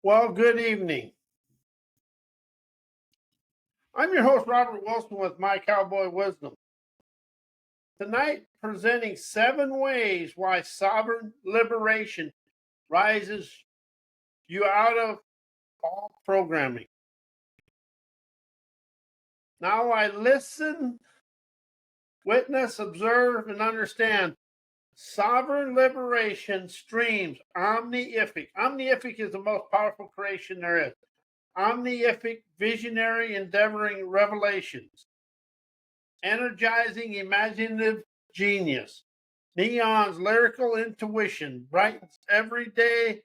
Well, good evening. I'm your host, Robert Wilson, with My Cowboy Wisdom. Tonight, presenting 7 ways why sovereign liberation rises you out of all programming. Now I listen, witness, observe, and understand. Sovereign liberation streams omniific. Omniific is the most powerful creation there is. Omniific, visionary, endeavoring revelations. Energizing, imaginative genius. Neon's lyrical intuition brightens everyday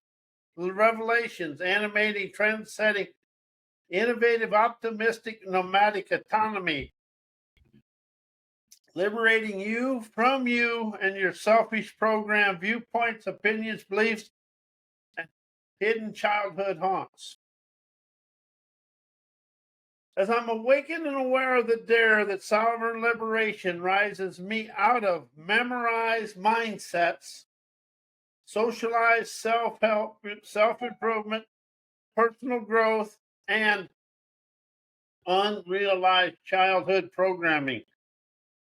revelations, animating, trend-setting, innovative, optimistic, nomadic autonomy, liberating you from you and your selfish program, viewpoints, opinions, beliefs, and hidden childhood haunts. As I'm awakened and aware of the dare that sovereign liberation rises me out of memorized mindsets, socialized self-help, self-improvement, personal growth, and unrealized childhood programming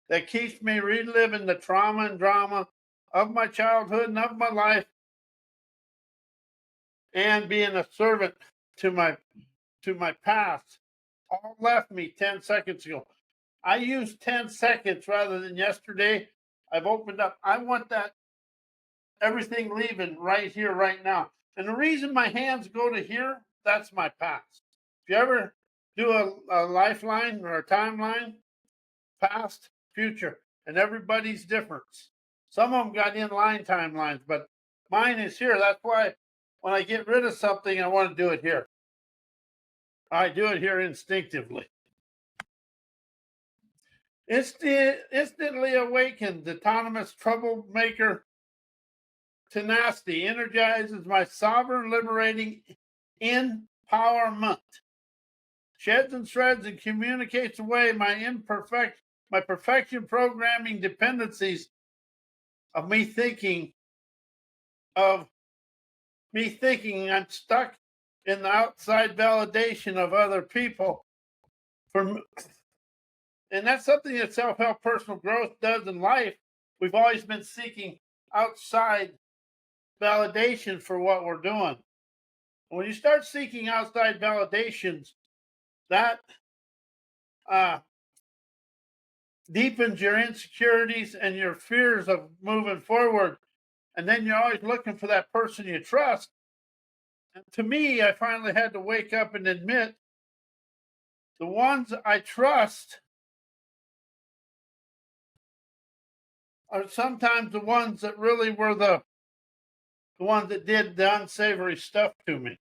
that keeps me reliving the trauma and drama of my childhood and of my life and being a servant to my past. All left me 10 seconds ago. I used 10 seconds rather than yesterday. I've opened up. I want that everything leaving right here, right now. And the reason my hands go to here, that's my past. If you ever do a lifeline or a timeline, past, future, and everybody's different. Some of them got inline timelines, but mine is here. That's why when I get rid of something, I want to do it here. I do it here instinctively. Instantly awakened, autonomous troublemaker tenacity energizes my sovereign liberating empowerment. Sheds and shreds and communicates away my perfection programming dependencies of me thinking I'm stuck in the outside validation of other people. And that's something that self-help personal growth does in life. We've always been seeking outside validation for what we're doing. When you start seeking outside validations, that deepens your insecurities and your fears of moving forward. And then you're always looking for that person you trust. And to me, I finally had to wake up and admit the ones I trust are sometimes the ones that really were the ones that did the unsavory stuff to me.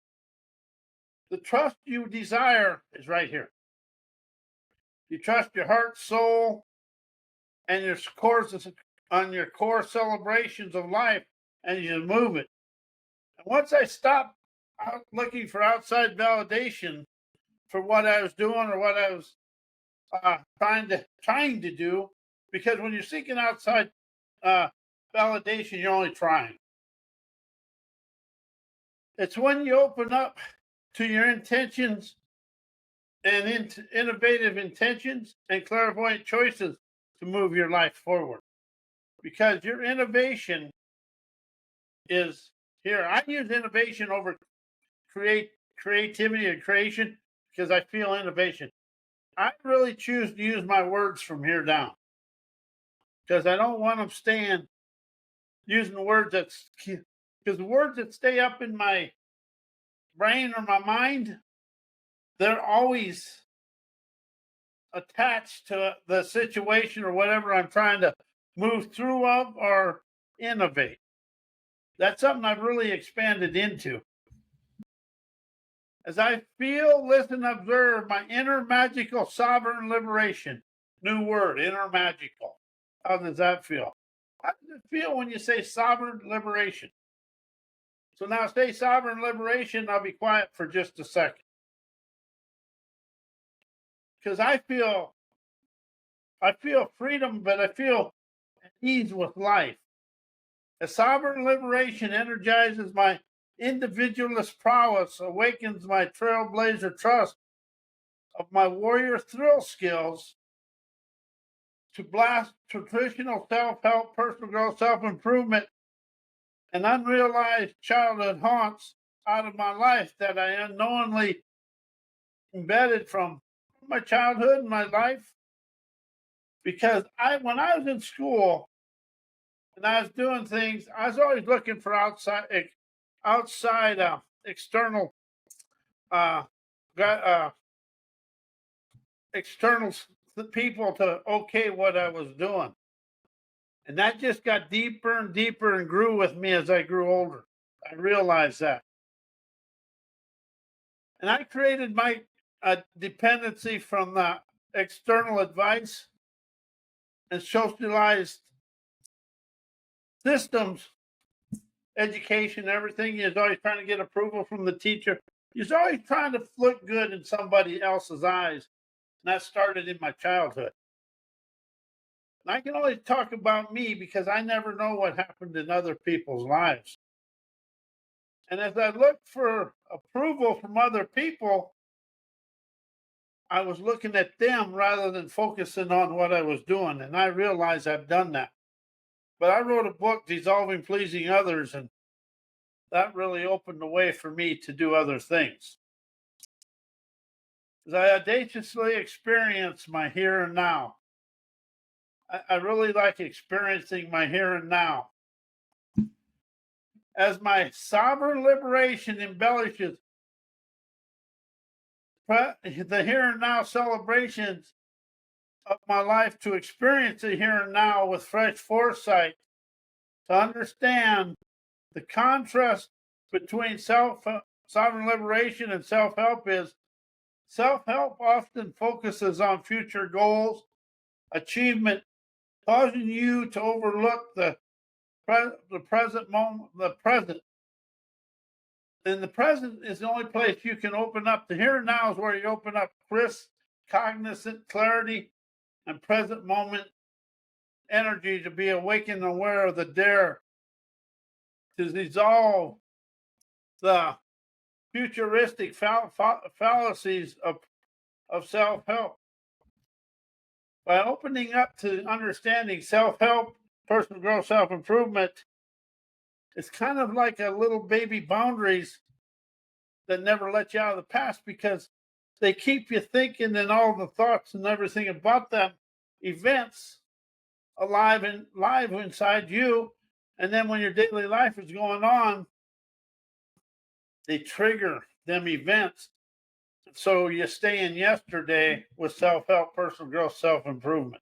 The trust you desire is right here. You trust your heart, soul, and your courses on your core celebrations of life, and you move it. And once I stopped looking for outside validation for what I was doing or what I was trying to do, because when you're seeking outside validation, you're only trying. It's when you open up to your intentions and innovative intentions and clairvoyant choices to move your life forward. Because your innovation is here. I use innovation over creativity and creation because I feel innovation. I really choose to use my words from here down because I don't want them staying using words because the words that stay up in my brain or my mind, they're always attached to the situation or whatever I'm trying to move through of or innovate. That's something I've really expanded into. As I feel, listen, observe my inner magical sovereign liberation. New word, inner magical. How does that feel? How does it feel when you say sovereign liberation? So now say sovereign liberation. I'll be quiet for just a second. Because I feel freedom, but I feel at ease with life. A sovereign liberation energizes my individualist prowess awakens my trailblazer trust of my warrior thrill skills to blast traditional self-help, personal growth, self-improvement, and unrealized childhood haunts out of my life that I unknowingly embedded from my childhood and my life. Because when I was in school and I was doing things, I was always looking for outside external uh, external people to okay what I was doing. And that just got deeper and deeper and grew with me as I grew older. I realized that. And I created my dependency from the external advice and socialized systems, education, everything. You're always trying to get approval from the teacher. You're always trying to look good in somebody else's eyes. And that started in my childhood. And I can only talk about me because I never know what happened in other people's lives. And as I looked for approval from other people, I was looking at them rather than focusing on what I was doing. And I realized I've done that. But I wrote a book, Dissolving Pleasing Others, and that really opened the way for me to do other things. As I audaciously experience my here and now, I really like experiencing my here and now. As my sovereign liberation embellishes the here and now celebrations of my life, to experience the here and now with fresh foresight, to understand the contrast between sovereign liberation and self-help is self-help often focuses on future goals, achievement, causing you to overlook the present moment, the present. And the present is the only place you can open up. The here and now is where you open up crisp, cognizant clarity and present moment energy to be awakened and aware of the dare to dissolve the futuristic fallacies of self-help. By opening up to understanding self-help, personal growth, self-improvement, it's kind of like a little baby boundaries that never let you out of the past, because they keep you thinking and all the thoughts and everything about them events alive and live inside you. And then when your daily life is going on, they trigger them events. So you stay in yesterday with self-help, personal growth, self-improvement.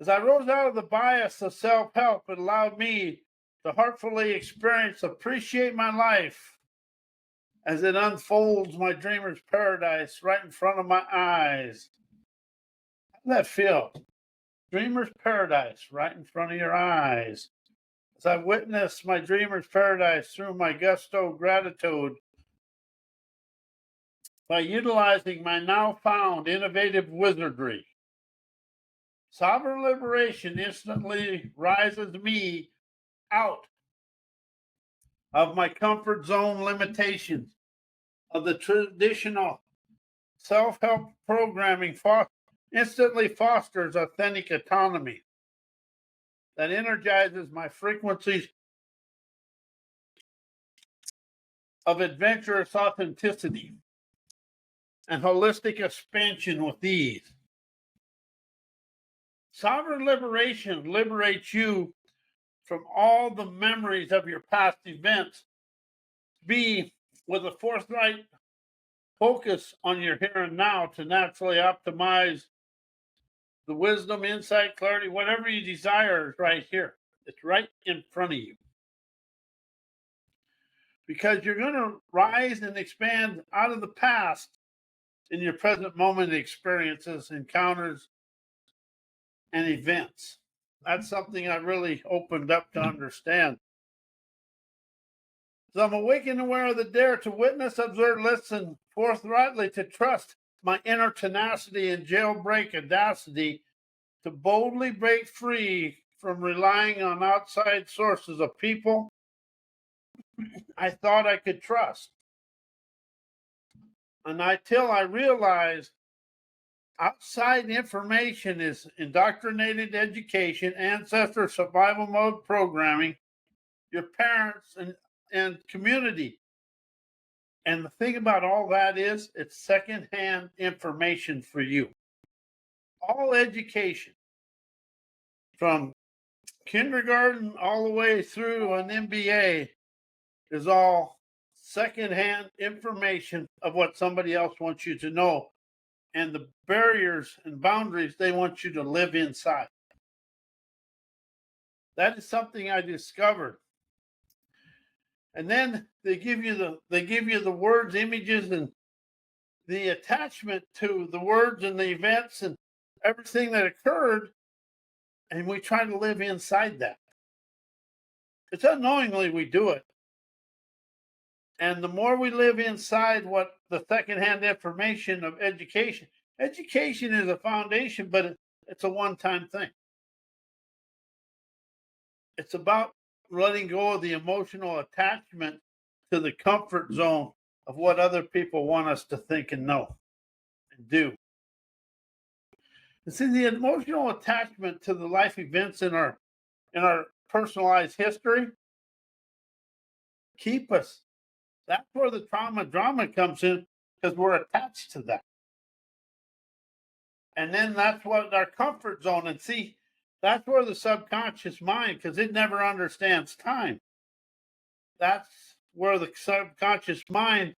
As I rose out of the bias of self-help, it allowed me to heartfully experience, appreciate my life as it unfolds my dreamer's paradise right in front of my eyes. How does that feel? Dreamer's paradise right in front of your eyes. As I witness my dreamer's paradise through my gusto gratitude, by utilizing my now found innovative wizardry, sovereign liberation instantly rises me out of my comfort zone limitations of the traditional self-help programming. Instantly fosters authentic autonomy that energizes my frequencies of adventurous authenticity and holistic expansion with ease. Sovereign liberation liberates you from all the memories of your past events. Be with a forthright focus on your here and now to naturally optimize the wisdom, insight, clarity, whatever you desire is right here. It's right in front of you. Because you're going to rise and expand out of the past in your present moment experiences, encounters, and events. That's something I really opened up to understand. So I'm awakened, aware of the dare to witness, observe, listen, forthrightly to trust my inner tenacity and jailbreak audacity to boldly break free from relying on outside sources of people, I thought I could trust. And until I realized outside information is indoctrinated education, ancestor survival mode programming, your parents and community. And the thing about all that is it's secondhand information for you. All education from kindergarten all the way through an MBA is all secondhand information of what somebody else wants you to know and the barriers and boundaries they want you to live inside. That is something I discovered. And then they give you the words, images, and the attachment to the words and the events and everything that occurred, and we try to live inside that. It's unknowingly we do it. And the more we live inside what the secondhand information of education is a foundation, but it's a one-time thing. It's about letting go of the emotional attachment to the comfort zone of what other people want us to think and know and do. And see, the emotional attachment to the life events in our personalized history keep us. That's where the drama comes in, because we're attached to that. And then that's what our comfort zone. And see, that's where the subconscious mind, because it never understands time. That's where the subconscious mind,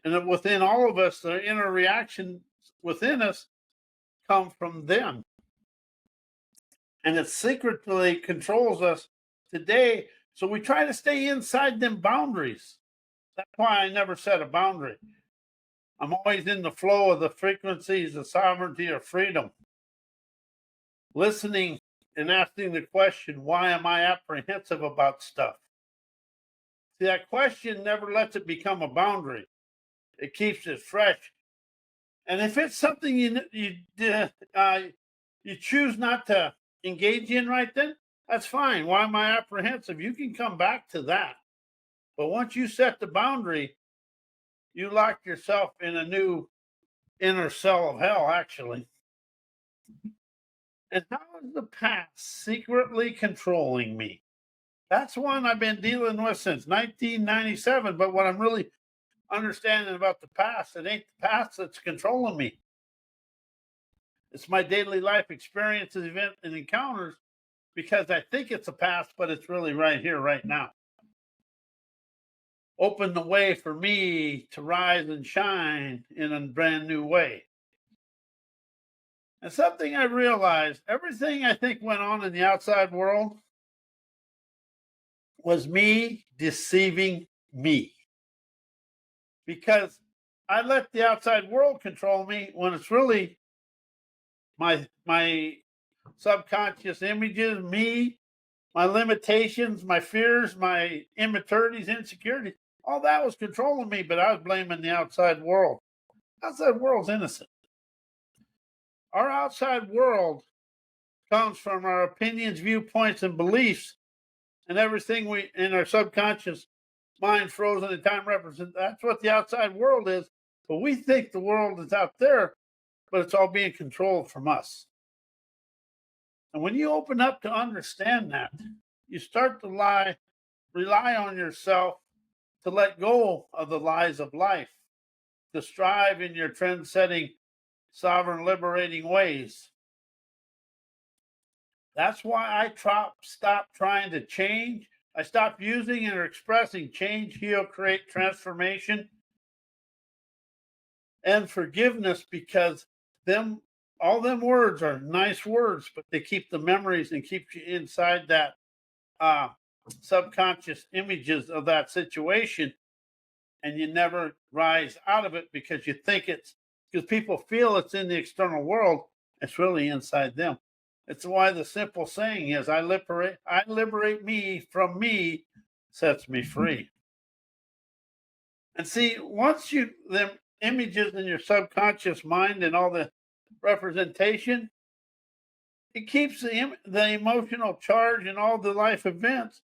and within all of us, the inner reaction within us come from them. And it secretly controls us today. So we try to stay inside them boundaries. That's why I never set a boundary. I'm always in the flow of the frequencies of sovereignty or freedom. Listening and asking the question, why am I apprehensive about stuff? See, that question never lets it become a boundary. It keeps it fresh. And if it's something you choose not to engage in right then, that's fine. Why am I apprehensive? You can come back to that. But once you set the boundary, you lock yourself in a new inner cell of hell, actually. And how is the past secretly controlling me? That's one I've been dealing with since 1997. But what I'm really understanding about the past, it ain't the past that's controlling me. It's my daily life experiences, events, and encounters, because I think it's a past, but it's really right here, right now. Open the way for me to rise and shine in a brand new way. And something I realized, everything I think went on in the outside world was me deceiving me. Because I let the outside world control me when it's really my subconscious images, me, my limitations, my fears, my immaturities, insecurities. All that was controlling me, but I was blaming the outside world. Outside world's innocent. Our outside world comes from our opinions, viewpoints, and beliefs, and everything we in our subconscious mind frozen in time represents. That's what the outside world is. But we think the world is out there, but it's all being controlled from us. And when you open up to understand that, you start to rely on yourself to let go of the lies of life, to strive in your trend-setting, sovereign, liberating ways. That's why I stopped trying to change. I stopped using or expressing change, heal, create, transformation, and forgiveness, because all them words are nice words, but they keep the memories and keep you inside that subconscious images of that situation, and you never rise out of it because you think because people feel it's in the external world. It's really inside them. It's why the simple saying is, I liberate me from me sets me free. And see, once them images in your subconscious mind and all the representation, it keeps the emotional charge and all the life events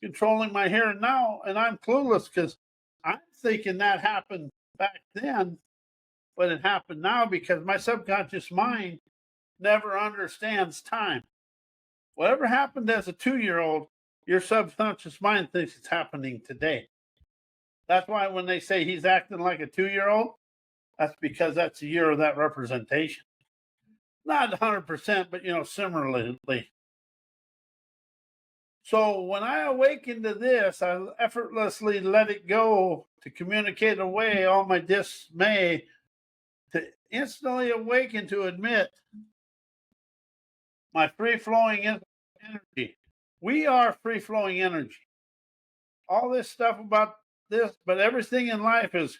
controlling my here and now, and I'm clueless because I'm thinking that happened back then, but it happened now because my subconscious mind never understands time. Whatever happened as a 2-year-old, your subconscious mind thinks it's happening today. That's why when they say he's acting like a 2-year-old, that's because that's the year of that representation. Not 100%, but similarly. So when I awaken to this, I effortlessly let it go to communicate away all my dismay, to instantly awaken to admit my free flowing energy. We are free flowing energy. All this stuff about this, but everything in life is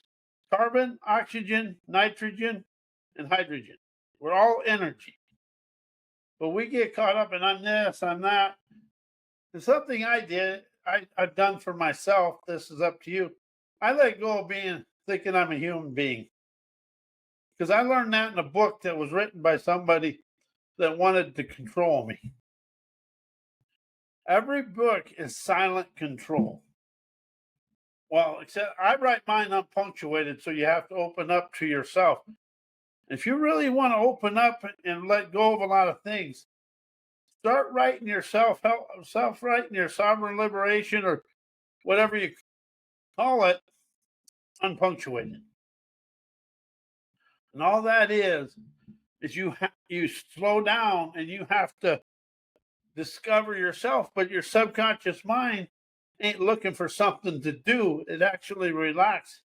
carbon, oxygen, nitrogen, and hydrogen. We're all energy. But we get caught up in I'm this, I'm that. And something I've done for myself, this is up to you. I let go of thinking I'm a human being. Because I learned that in a book that was written by somebody that wanted to control me. Every book is silent control. Well, except I write mine unpunctuated, so you have to open up to yourself. If you really want to open up and let go of a lot of things, start writing your self-writing your sovereign liberation or whatever you call it, unpunctuated. And all that is you slow down and you have to discover yourself, but your subconscious mind ain't looking for something to do. It actually relaxes.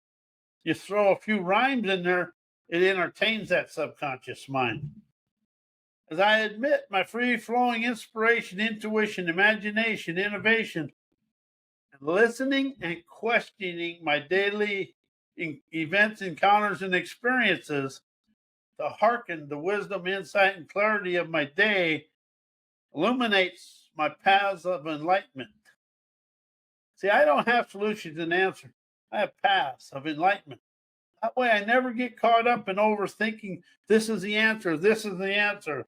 You throw a few rhymes in there, it entertains that subconscious mind. As I admit my free-flowing inspiration, intuition, imagination, innovation, and listening and questioning my daily events, encounters, and experiences to hearken the wisdom, insight, and clarity of my day illuminates my paths of enlightenment. See, I don't have solutions and answers. I have paths of enlightenment. That way I never get caught up in overthinking, this is the answer, this is the answer.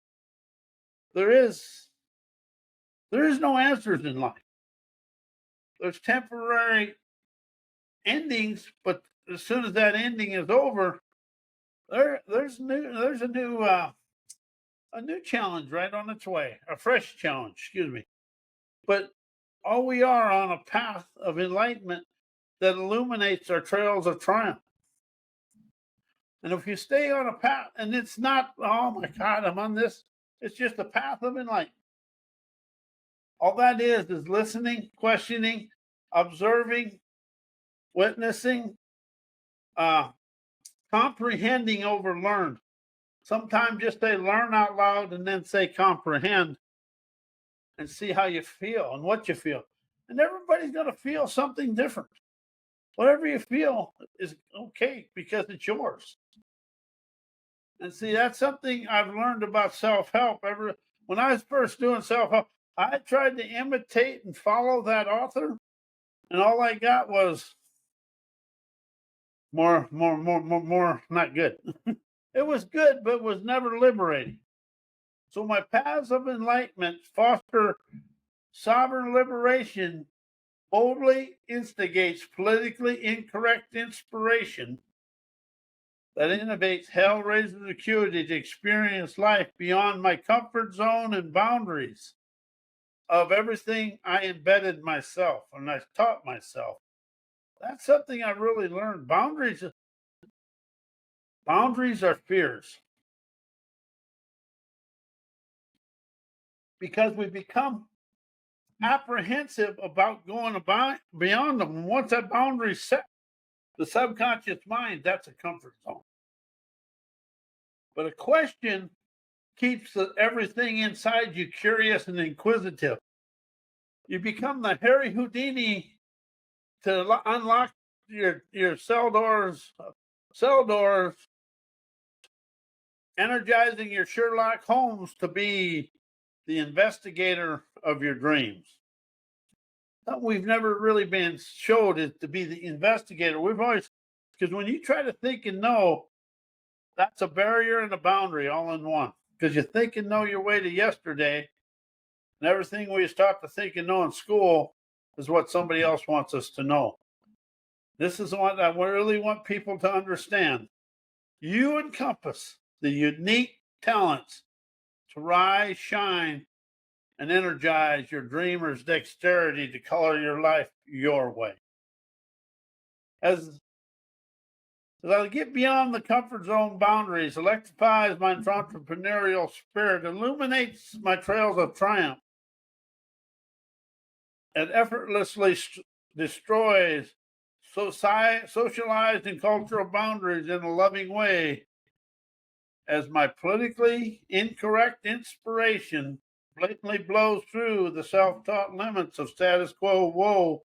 There is no answers in life. There's temporary endings, but as soon as that ending is over, there's a new challenge right on its way, a fresh challenge, excuse me. But all we are on a path of enlightenment that illuminates our trails of triumph. And if you stay on a path, and it's not, oh my God, I'm on this, it's just a path of enlightenment. All that is listening, questioning, observing, witnessing, comprehending over learned. Sometimes just say learn out loud and then say comprehend and see how you feel and what you feel. And everybody's going to feel something different. Whatever you feel is okay because it's yours. And see, that's something I've learned about self-help. When I was first doing self-help, I tried to imitate and follow that author, and all I got was more not good. It was good, but was never liberating. So my paths of enlightenment foster sovereign liberation, boldly instigates politically incorrect inspiration that innovates hell-raising acuity to experience life beyond my comfort zone and boundaries of everything I embedded myself and I taught myself. That's something I really learned. Boundaries are fears. Because we become apprehensive about going beyond them. And once that boundary is set, the subconscious mind, that's a comfort zone. But a question keeps everything inside you curious and inquisitive. You become the Harry Houdini to unlock your cell doors, energizing your Sherlock Holmes to be the investigator of your dreams. Something we've never really been showed is to be the investigator. We've always, because when you try to think and know, that's a barrier and a boundary all in one. Because you think and know your way to yesterday, and everything we was taught to think and know in school is what somebody else wants us to know. This is what I really want people to understand. You encompass the unique talents to rise, shine, and energize your dreamer's dexterity to color your life your way. As I get beyond the comfort zone boundaries, electrifies my entrepreneurial spirit, illuminates my trails of triumph, and effortlessly destroys socialized and cultural boundaries in a loving way, as my politically incorrect inspiration blatantly blows through the self-taught limits of status quo woe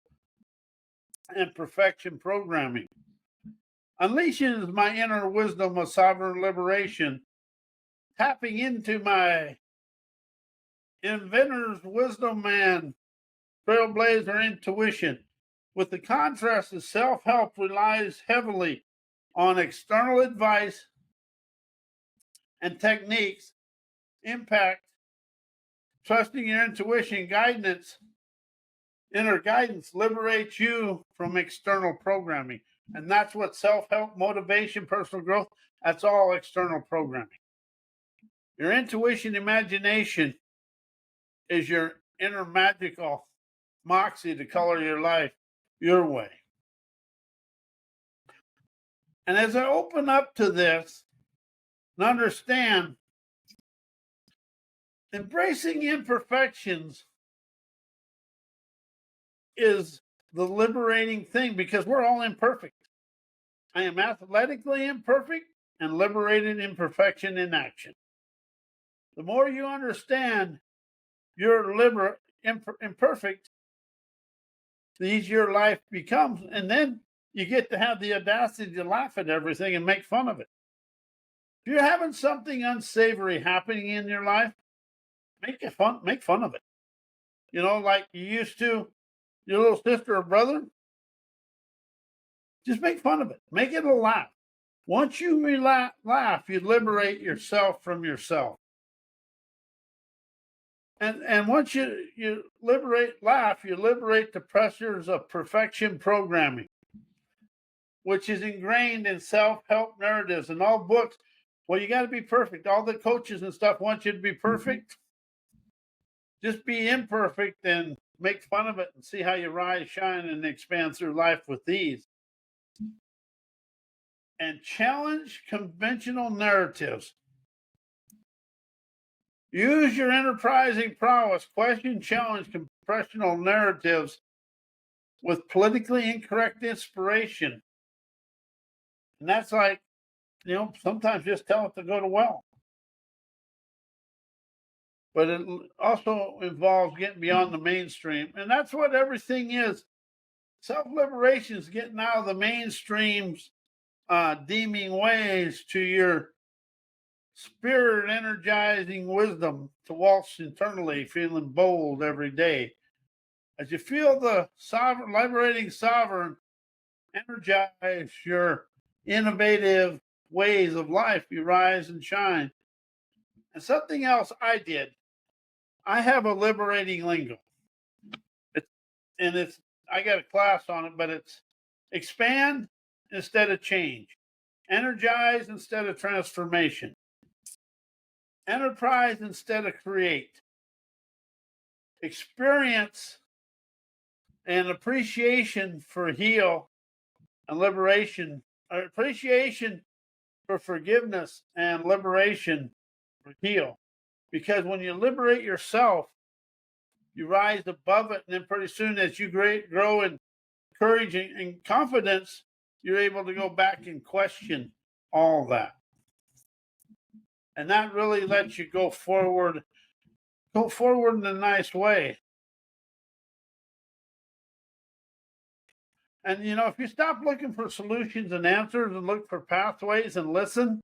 and perfection programming, unleashes my inner wisdom of sovereign liberation, tapping into my inventor's wisdom and trailblazer intuition. With the contrast of self-help relies heavily on external advice and techniques, impact, trusting your intuition, inner guidance liberates you from external programming. And that's what self-help, motivation, personal growth, that's all external programming. Your intuition, imagination is your inner magical moxie to color your life your way. And as I open up to this and understand, embracing imperfections is the liberating thing, because we're all imperfect. I am athletically imperfect and liberated imperfection in action. The more you understand you're imperfect, the easier life becomes. And then you get to have the audacity to laugh at everything and make fun of it. If you're having something unsavory happening in your life, make fun of it. You know, like you used to your little sister or brother, just make fun of it. Make it a laugh. Once you laugh, you liberate yourself from yourself. And once you laugh, you liberate the pressures of perfection programming, which is ingrained in self-help narratives and all books. Well, you got to be perfect. All the coaches and stuff want you to be perfect. Just be imperfect and make fun of it and see how you rise, shine, and expand through life with ease. And challenge conventional narratives. Use your enterprising prowess, question, challenge conventional narratives with politically incorrect inspiration. And that's like, sometimes just tell it to go to well. But it also involves getting beyond the mainstream. And that's what everything is. Self-liberation is getting out of the mainstream's deeming ways to your spirit energizing wisdom to waltz internally, feeling bold every day. As you feel the liberating sovereign energize your innovative ways of life, you rise and shine. And something else I did, I have a liberating lingo. I got a class on it, but it's expand instead of change, energize instead of transformation, enterprise instead of create, experience and appreciation for heal and liberation, or appreciation for forgiveness and liberation for heal. Because when you liberate yourself, you rise above it, and then pretty soon, as you grow in courage and confidence, you're able to go back and question all that. And that really lets you go forward in a nice way. And, if you stop looking for solutions and answers and look for pathways and listen,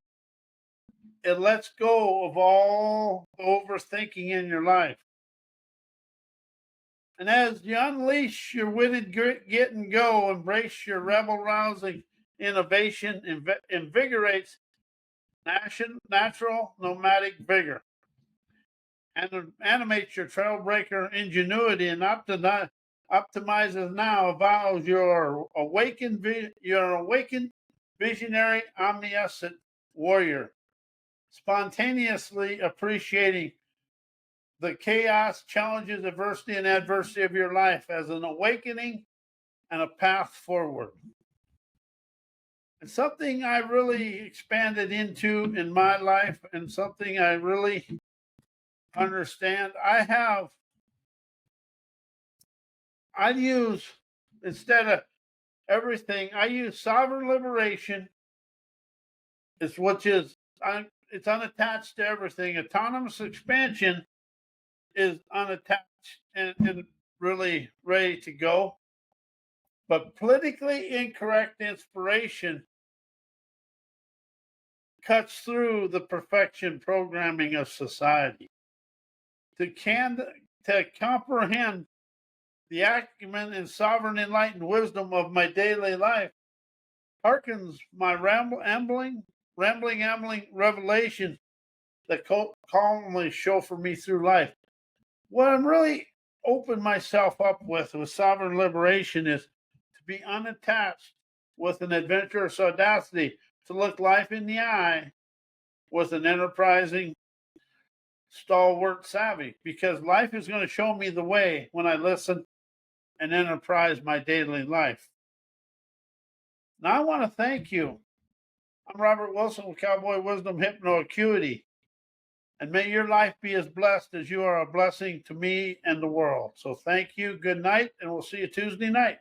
it lets go of all overthinking in your life. And as you unleash your witted get and go, embrace your rebel-rousing innovation, invigorates natural nomadic vigor, and animates your trailbreaker ingenuity and optimizes now avows your awakened visionary omniscient warrior, spontaneously appreciating the chaos, challenges, adversity of your life as an awakening and a path forward. It's something I really expanded into in my life and something I really understand. I use, instead of everything, I use sovereign liberation, it's unattached to everything. Autonomous expansion is unattached and really ready to go. But politically incorrect inspiration cuts through the perfection programming of society. To comprehend the acumen and sovereign enlightened wisdom of my daily life harkens my rambling revelation that calmly chauffeur me through life. What I'm really open myself up with sovereign liberation is to be unattached with an adventurous audacity, to look life in the eye with an enterprising, stalwart savvy, because life is going to show me the way when I listen and enterprise my daily life. Now, I want to thank you. I'm Robert Wilson with Cowboy Wisdom Hypno Acuity. And may your life be as blessed as you are a blessing to me and the world. So thank you. Good night, and we'll see you Tuesday night.